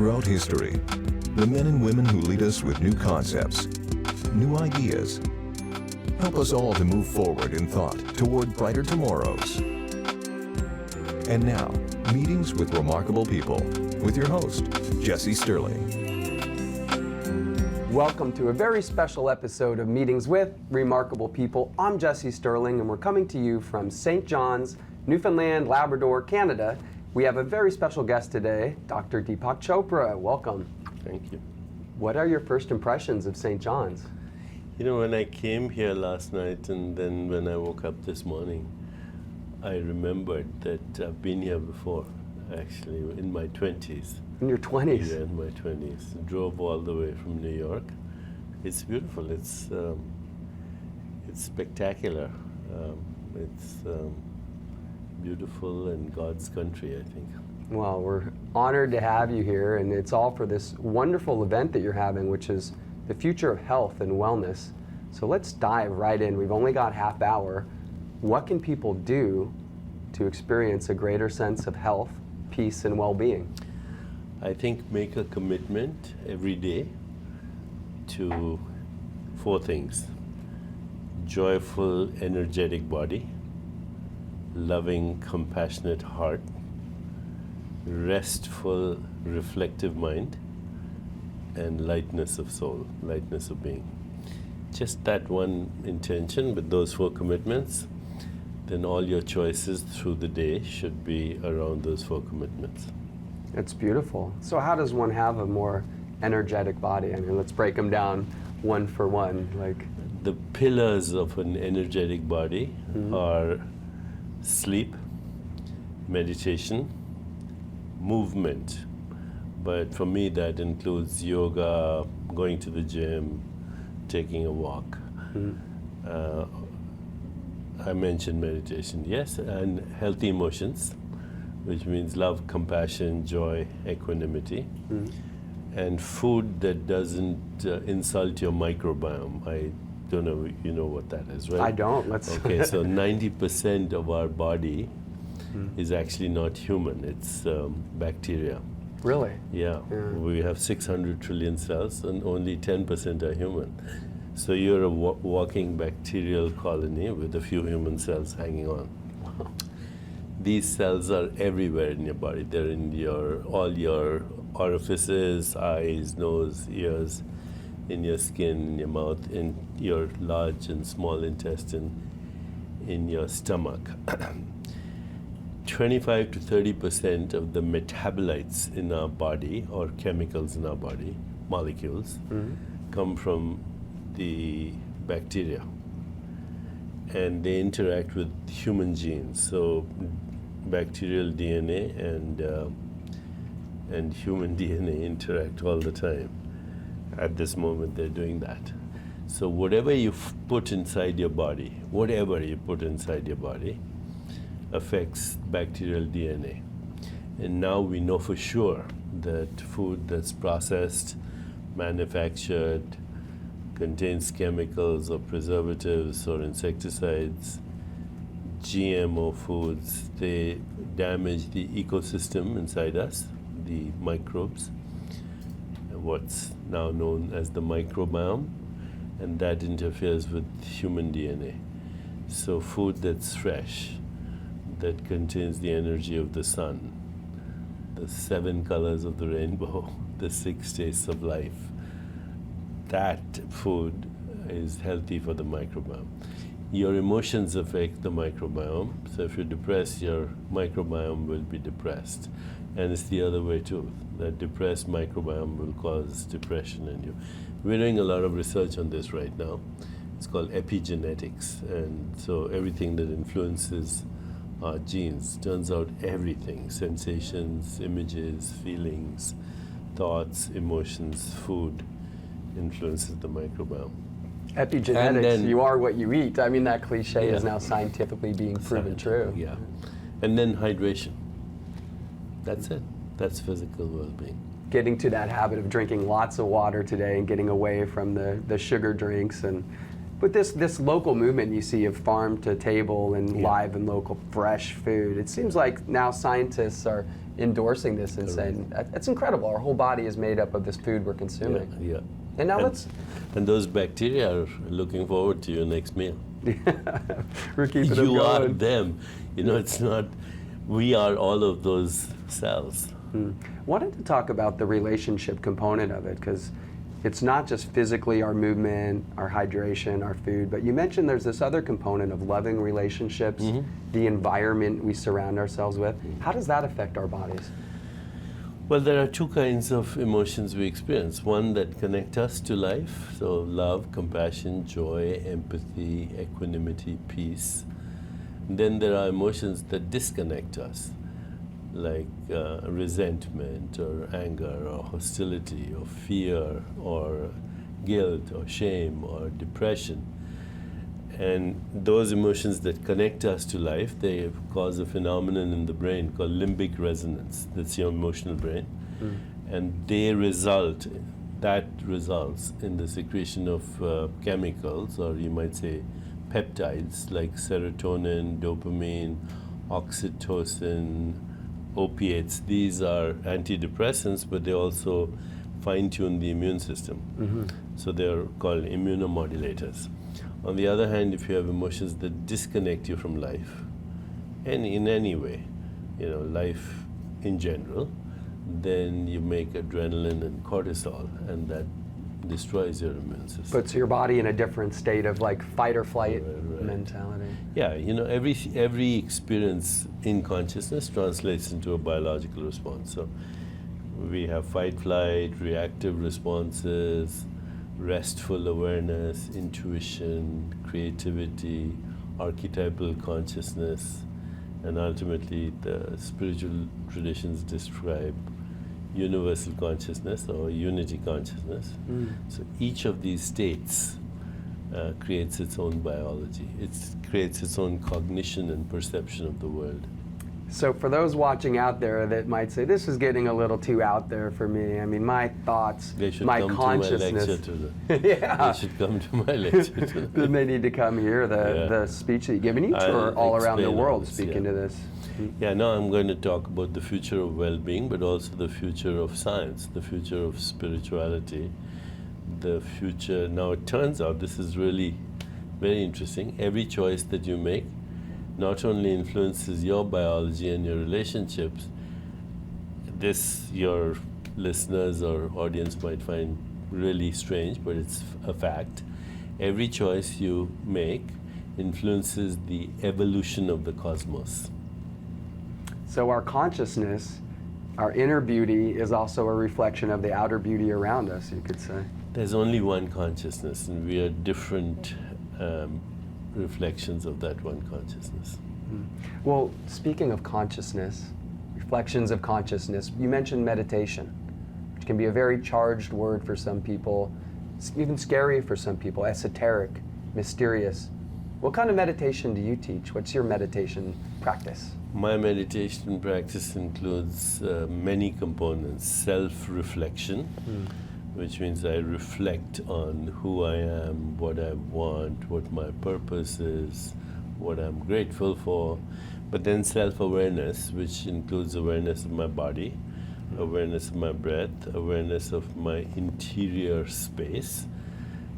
Throughout history, the men and women who lead us with new concepts, new ideas, help us all to move forward in thought toward brighter tomorrows. And now, Meetings with Remarkable People with your host, Jesse Sterling. Welcome to a very special episode of Meetings with Remarkable People. I'm Jesse Sterling, and we're coming to you from St. John's, Newfoundland, Labrador, Canada. We have a very special guest today, Dr. Deepak Chopra. Welcome. Thank you. What are your first impressions of St. John's? You know, when I came here last night and then when I woke up this morning, I remembered that I've been here before, actually, in my 20s. In your 20s? Yeah, in my 20s. Drove all the way from New York. It's beautiful. It's spectacular. It's beautiful and God's country, I think. Well, we're honored to have you here, and it's all for this wonderful event that you're having, which is the future of health and wellness. So let's dive right in. We've only got half hour. What can people do to experience a greater sense of health, peace, and well-being? I think make a commitment every day to 4 things. Joyful, energetic body, loving, compassionate heart, restful, reflective mind, and lightness of soul, lightness of being. Just that one intention with those 4 commitments, then all your choices through the day should be around those 4 commitments. It's beautiful. So how does one have a more energetic body? I mean, let's break them down one for one. The pillars of an energetic body are sleep, meditation, movement. But for me, that includes yoga, going to the gym, taking a walk. I mentioned meditation, yes, and healthy emotions, which means love, compassion, joy, equanimity, and food that doesn't insult your microbiome. I don't know, you know what that is, right? I don't. Okay, so 90% of our body is actually not human. It's bacteria. Really? Yeah. We have 600 trillion cells and only 10% are human. So you're a walking bacterial colony with a few human cells hanging on. Wow. These cells are everywhere in your body. They're in all your orifices, eyes, nose, ears, in your skin, in your mouth, in your large and small intestine, in your stomach. 25 to 30% of the metabolites in our body, or chemicals in our body, molecules, come from the bacteria. And they interact with human genes. So bacterial DNA and human DNA interact all the time. At this moment, they're doing that. So whatever you put inside your body, affects bacterial DNA. And now we know for sure that food that's processed, manufactured, contains chemicals or preservatives or insecticides, GMO foods, they damage the ecosystem inside us, the microbes, what's now known as the microbiome, and that interferes with human DNA. So food that's fresh, that contains the energy of the sun, the 7 colors of the rainbow, the 6 tastes of life, that food is healthy for the microbiome. Your emotions affect the microbiome, so if you're depressed, your microbiome will be depressed. And it's the other way too. That depressed microbiome will cause depression in you. We're doing a lot of research on this right now. It's called epigenetics. And so everything that influences our genes, turns out everything, sensations, images, feelings, thoughts, emotions, food, influences the microbiome. Epigenetics, you are what you eat. I mean, that cliche is now scientifically being proven true. Yeah. And then hydration. That's it. That's physical well-being. Getting to that habit of drinking lots of water today and getting away from the sugar drinks. But this local movement you see of farm to table and live and local fresh food, it seems like now scientists are endorsing this and saying, that's incredible. Our whole body is made up of this food we're consuming. Yeah. And now let's... And those bacteria are looking forward to your next meal. We're keeping them You are going. them. You know, it's not, we are all of those cells. Wanted to talk about the relationship component of it, because it's not just physically our movement, our hydration, our food, but you mentioned there's this other component of loving relationships, the environment we surround ourselves with. How does that affect our bodies? Well, there are two kinds of emotions we experience. One that connect us to life, so love, compassion, joy, empathy, equanimity, peace. And then there are emotions that disconnect us, like resentment or anger or hostility or fear or guilt or shame or depression. And those emotions that connect us to life, they cause a phenomenon in the brain called limbic resonance. That's your emotional brain. And that results in the secretion of chemicals, or you might say peptides, like serotonin, dopamine, oxytocin, opiates. These are antidepressants, but they also fine-tune the immune system. So they're called immunomodulators. On the other hand, if you have emotions that disconnect you from life, and in any way, you know, life in general, then you make adrenaline and cortisol, and that destroys your immune system. Puts your body in a different state of like fight or flight Right. mentality. Yeah, you know, every experience in consciousness translates into a biological response. So we have fight, flight, reactive responses, restful awareness, intuition, creativity, archetypal consciousness, and ultimately the spiritual traditions describe universal consciousness or unity consciousness. So each of these states creates its own biology. It creates its own cognition and perception of the world. So for those watching out there that might say, this is getting a little too out there for me, I mean, my thoughts, They should my come consciousness. to my lecture. Yeah. They should come to my lecture. Then they need to come hear the speech that you give. And you tour I'll all around the explain all world this, speaking yeah. to this. Yeah, now I'm going to talk about the future of well-being, but also the future of science, the future of spirituality, the future. Now it turns out, this is really very interesting, every choice that you make not only influences your biology and your relationships. This your listeners or audience might find really strange, but it's a fact. Every choice you make influences the evolution of the cosmos. So our consciousness, our inner beauty, is also a reflection of the outer beauty around us, you could say. There's only one consciousness, and we are different reflections of that one consciousness. Well, speaking of consciousness, reflections of consciousness, you mentioned meditation, which can be a very charged word for some people, even scary for some people, esoteric, mysterious. What kind of meditation do you teach? What's your meditation practice? My meditation practice includes many components. Self-reflection, which means I reflect on who I am, what I want, what my purpose is, what I'm grateful for. But then self-awareness, which includes awareness of my body, awareness of my breath, awareness of my interior space,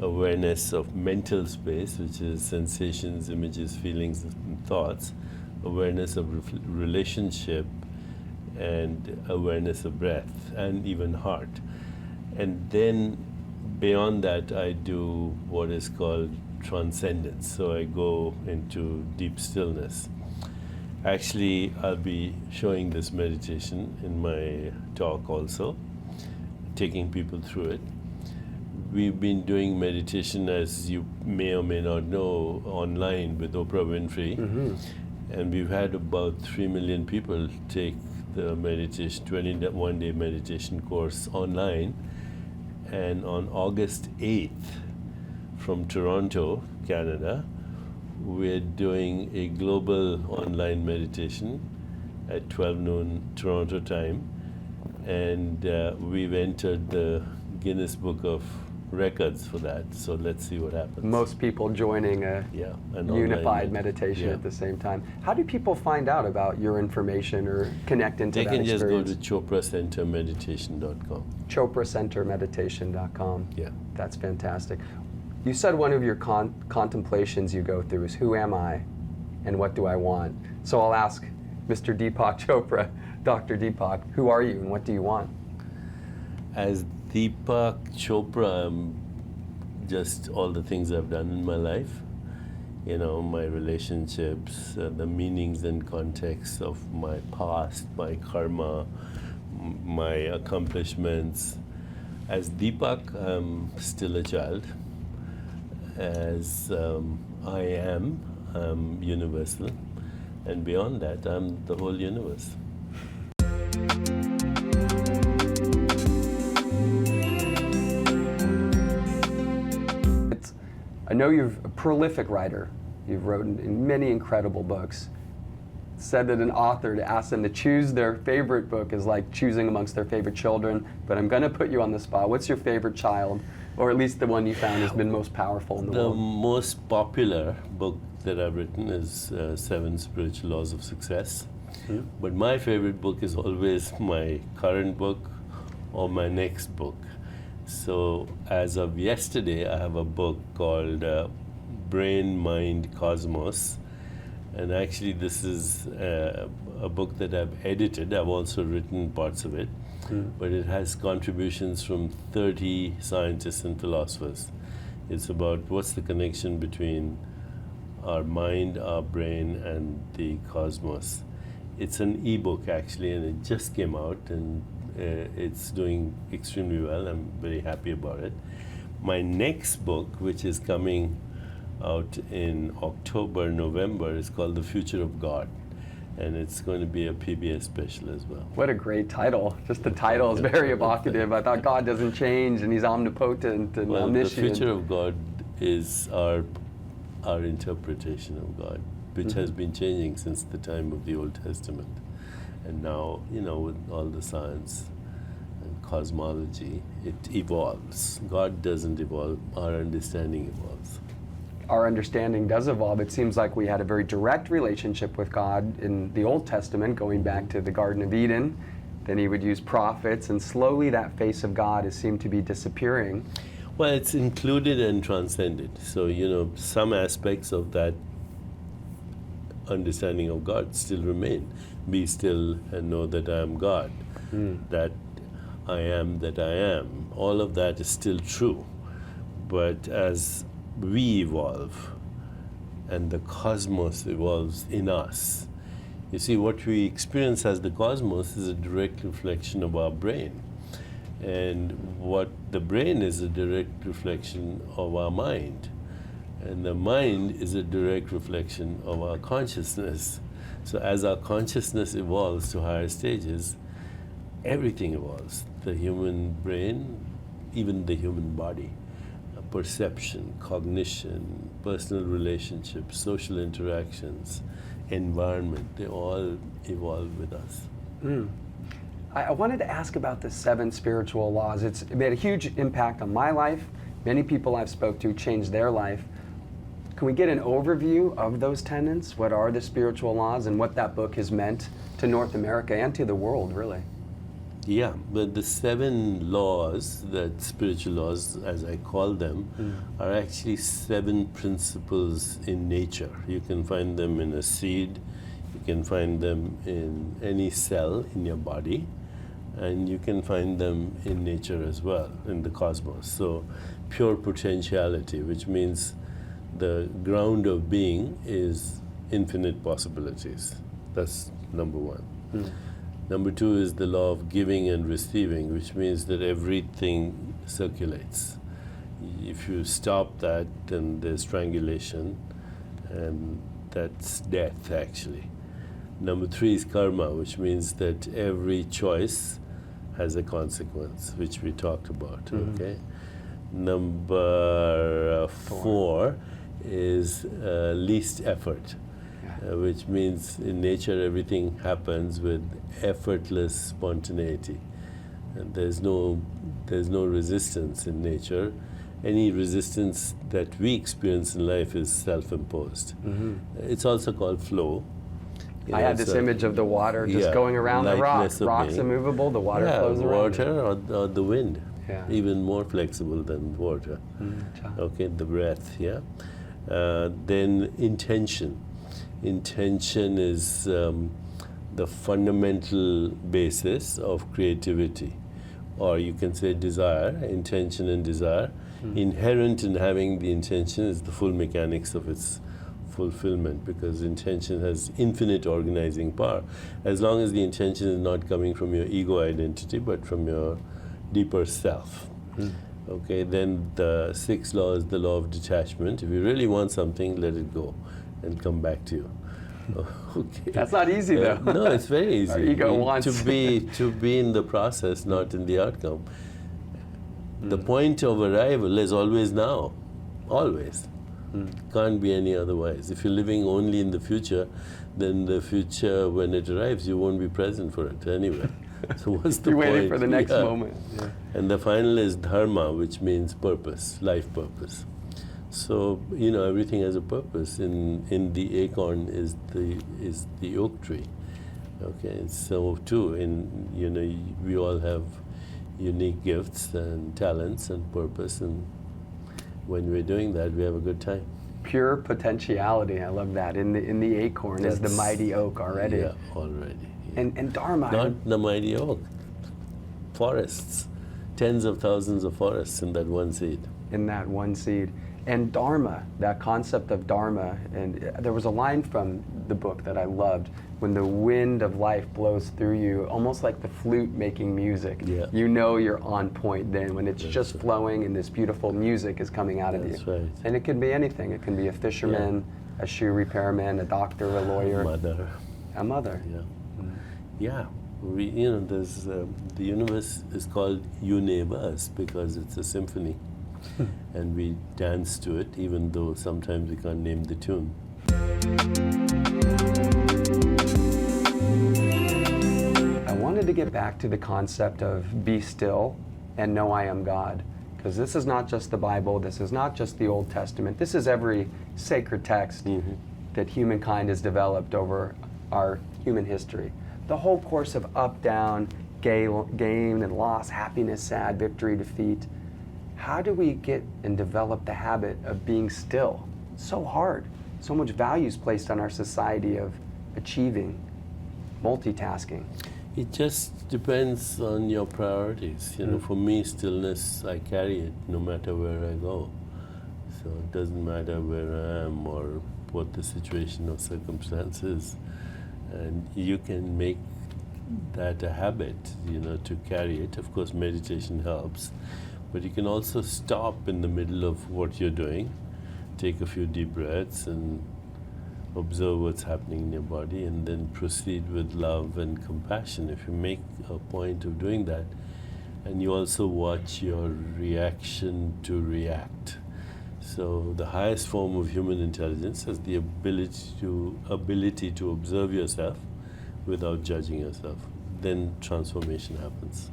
awareness of mental space, which is sensations, images, feelings, and thoughts, awareness of relationship, and awareness of breath, and even heart. And then beyond that, I do what is called transcendence. So I go into deep stillness. Actually, I'll be showing this meditation in my talk also, taking people through it. We've been doing meditation, as you may or may not know, online with Oprah Winfrey. And we've had about 3 million people take the meditation, 21-day meditation course online. And on August 8th, from Toronto, Canada, we're doing a global online meditation at 12 noon Toronto time. And we've entered the Guinness Book of records for that. So let's see what happens. Most people joining a an unified online meditation yeah. at the same time. How do people find out about your information or connect into They that can experience? just go to chopracentermeditation.com. chopracentermeditation.com. Yeah. That's fantastic. You said one of your contemplations you go through is, who am I and what do I want? So I'll ask Mr. Deepak Chopra, Dr. Deepak, who are you and what do you want? As Deepak Chopra, just all the things I've done in my life, you know, my relationships, the meanings and contexts of my past, my karma, my accomplishments. As Deepak, I'm still a child. As I am, I'm universal. And beyond that, I'm the whole universe. I know you're a prolific writer. You've written in many incredible books. Said that an author, to ask them to choose their favorite book is like choosing amongst their favorite children, but I'm going to put you on the spot. What's your favorite child, or at least the one you found has been most powerful in the world? The most popular book that I've written is 7 Spiritual Laws of Success. Mm-hmm. But my favorite book is always my current book or my next book. So as of yesterday, I have a book called Brain, Mind, Cosmos. And actually this is a book that I've edited. I've also written parts of it. But it has contributions from 30 scientists and philosophers. It's about what's the connection between our mind, our brain, and the cosmos. It's an ebook actually, and it just came out, and it's doing extremely well. I'm very happy about it. My next book, which is coming out in October, November, is called The Future of God. And it's going to be a PBS special as well. What a great title. Just the title is very evocative. I thought God doesn't change and he's omnipotent and omniscient. The future of God is our interpretation of God, which has been changing since the time of the Old Testament. And now, you know, with all the science and cosmology, it evolves. God doesn't evolve, our understanding evolves. Our understanding does evolve. It seems like we had a very direct relationship with God in the Old Testament, going back to the Garden of Eden. Then he would use prophets, and slowly that face of God has seemed to be disappearing. Well, it's included and transcended. So, you know, some aspects of that understanding of God still remain. Be still and know that I am God. That I am that I am. All of that is still true. But as we evolve and the cosmos evolves in us, you see, what we experience as the cosmos is a direct reflection of our brain. And what the brain is a direct reflection of our mind. And the mind is a direct reflection of our consciousness. So as our consciousness evolves to higher stages, everything evolves. The human brain, even the human body. Perception, cognition, personal relationships, social interactions, environment, they all evolve with us. I wanted to ask about the 7 spiritual laws. It's made a huge impact on my life. Many people I've spoke to changed their life. Can we get an overview of those tenets? What are the spiritual laws and what that book has meant to North America and to the world, really? Yeah, but the 7 laws, that spiritual laws, as I call them, are actually 7 principles in nature. You can find them in a seed, you can find them in any cell in your body, and you can find them in nature as well, in the cosmos. So pure potentiality, which means the ground of being is infinite possibilities. That's number 1. Number 2 is the law of giving and receiving, which means that everything circulates. If you stop that, then there's strangulation, and that's death, actually. Number 3 is karma, which means that every choice has a consequence, which we talked about, okay? Number 4 is least effort, which means in nature everything happens with effortless spontaneity. And there's no resistance in nature. any resistance that we experience in life is self-imposed. It's also called flow. I had this image of the water just going around the rocks. Rocks immovable, the water flows around. Water or the wind, even more flexible than water. Okay, the breath, then intention. Intention is the fundamental basis of creativity. Or you can say desire, intention and desire. Inherent in having the intention is the full mechanics of its fulfillment, because intention has infinite organizing power. As long as the intention is not coming from your ego identity, but from your deeper self. Okay, then the sixth law is the law of detachment. If you really want something, let it go and come back to you. Okay. That's not easy though. No, it's very easy. Our ego wants to be in the process, not in the outcome. The point of arrival is always now, always. Can't be any otherwise. If you're living only in the future, then the future, when it arrives, you won't be present for it anyway. So what's the You're point? waiting for the next moment. Yeah. And the final is dharma, which means purpose, life purpose. So everything has a purpose. In the acorn is the oak tree. Okay, so too we all have unique gifts and talents and purpose, and when we're doing that, we have a good time. Pure potentiality. I love that. In the acorn is the mighty oak already. Yeah, already. Yeah. And dharma. Not the mighty oak. Forests, tens of thousands of forests in that one seed. In that one seed. And dharma, that concept of dharma, and there was a line from the book that I loved, when the wind of life blows through you, almost like the flute making music. Yeah. You know you're on point then, when it's just right. flowing and this beautiful music is coming out of you. That's right. And it can be anything. It can be a fisherman, a shoe repairman, a doctor, a lawyer. Mother. A mother. Yeah. There's the universe is called universe because it's a symphony. And we dance to it, even though sometimes we can't name the tune. I wanted to get back to the concept of be still and know I am God. Because this is not just the Bible, this is not just the Old Testament, this is every sacred text that humankind has developed over our human history. The whole course of up, down, gain and loss, happiness, sad, victory, defeat. How do we get and develop the habit of being still? So hard. So much value is placed on our society of achieving, multitasking. It just depends on your priorities. For me, stillness, I carry it no matter where I go. So it doesn't matter where I am or what the situation or circumstance is. And you can make that a habit, to carry it. Of course, meditation helps. But you can also stop in the middle of what you're doing, take a few deep breaths and observe what's happening in your body, and then proceed with love and compassion. If you make a point of doing that, and you also watch your reaction to react. So the highest form of human intelligence is the ability to observe yourself without judging yourself. Then transformation happens.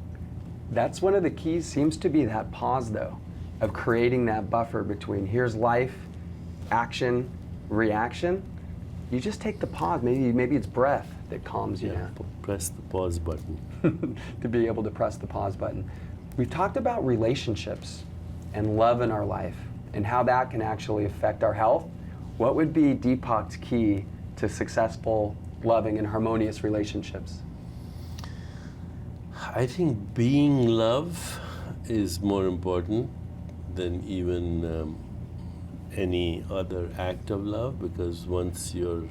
That's one of the keys, seems to be that pause though, of creating that buffer between here's life, action, reaction. You just take the pause, maybe it's breath that calms you down. Press the pause button. To be able to press the pause button. We've talked about relationships and love in our life and how that can actually affect our health. What would be Deepak's key to successful, loving, and harmonious relationships? I think being love is more important than even any other act of love, because once you're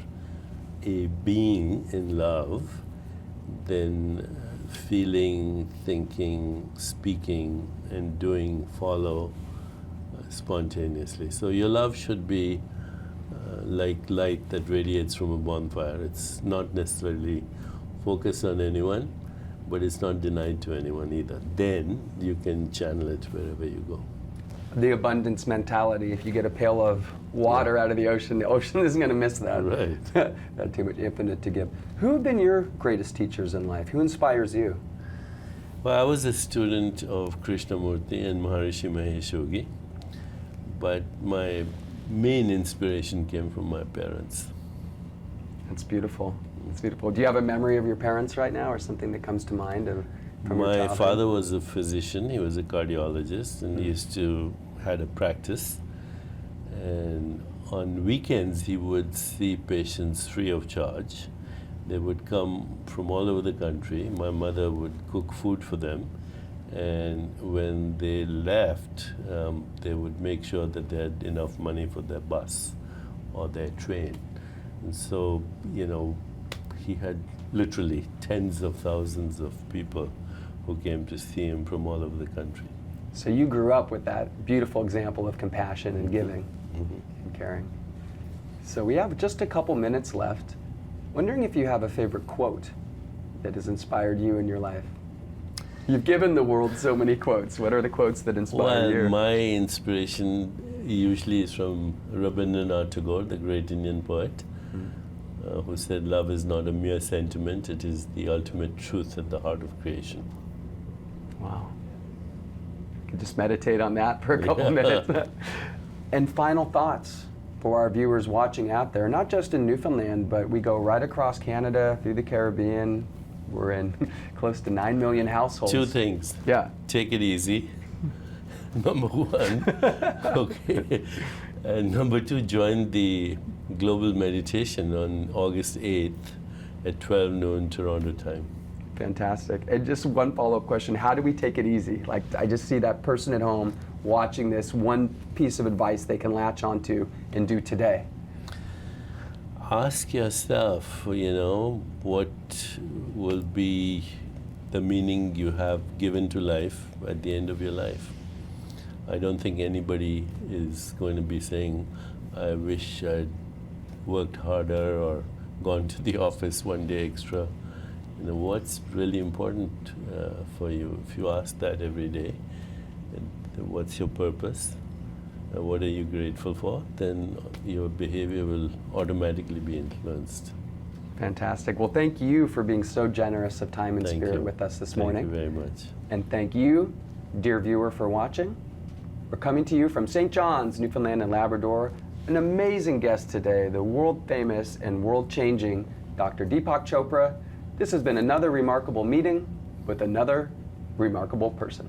a being in love, then feeling, thinking, speaking, and doing follow spontaneously. So your love should be like light that radiates from a bonfire. It's not necessarily focused on anyone, but it's not denied to anyone either. Then you can channel it wherever you go. The abundance mentality. If you get a pail of water out of the ocean isn't going to miss that. Right. Not too much infinite to give. Who have been your greatest teachers in life? Who inspires you? Well, I was a student of Krishnamurti and Maharishi Mahesh Yogi. but my main inspiration came from my parents. That's beautiful. It's beautiful. Do you have a memory of your parents right now, or something that comes to mind from your My childhood? father was a physician. He was a cardiologist, and he used to had a practice. And on weekends, he would see patients free of charge. They would come from all over the country. My mother would cook food for them. And when they left, they would make sure that they had enough money for their bus or their train. And so, he had literally tens of thousands of people who came to see him from all over the country. So you grew up with that beautiful example of compassion and giving and caring. So we have just a couple minutes left. Wondering if you have a favorite quote that has inspired you in your life. You've given the world so many quotes. What are the quotes that inspire you? Well, my inspiration usually is from Rabindranath Tagore, the great Indian poet, who said, "Love is not a mere sentiment, it is the ultimate truth at the heart of creation." Wow. You could just meditate on that for a couple minutes. And final thoughts for our viewers watching out there, not just in Newfoundland, but we go right across Canada, through the Caribbean. We're in close to 9 million households. Two things. Yeah. Take it easy. Number one. Okay. And number two, join the global meditation on August 8th at 12 noon Toronto time. Fantastic. And just one follow-up question. How do we take it easy? Like, I just see that person at home watching this, one piece of advice they can latch onto and do today. Ask yourself, what will be the meaning you have given to life at the end of your life. I don't think anybody is going to be saying, I wish I'd worked harder or gone to the office one day extra. What's really important for you? If you ask that every day, and what's your purpose? What are you grateful for? Then your behavior will automatically be influenced. Fantastic. Well, thank you for being so generous of time and spirit with us this morning. Thank you very much. And thank you, dear viewer, for watching. We're coming to you from St. John's, Newfoundland and Labrador. An amazing guest today, the world-famous and world-changing Dr. Deepak Chopra. This has been another remarkable meeting with another remarkable person.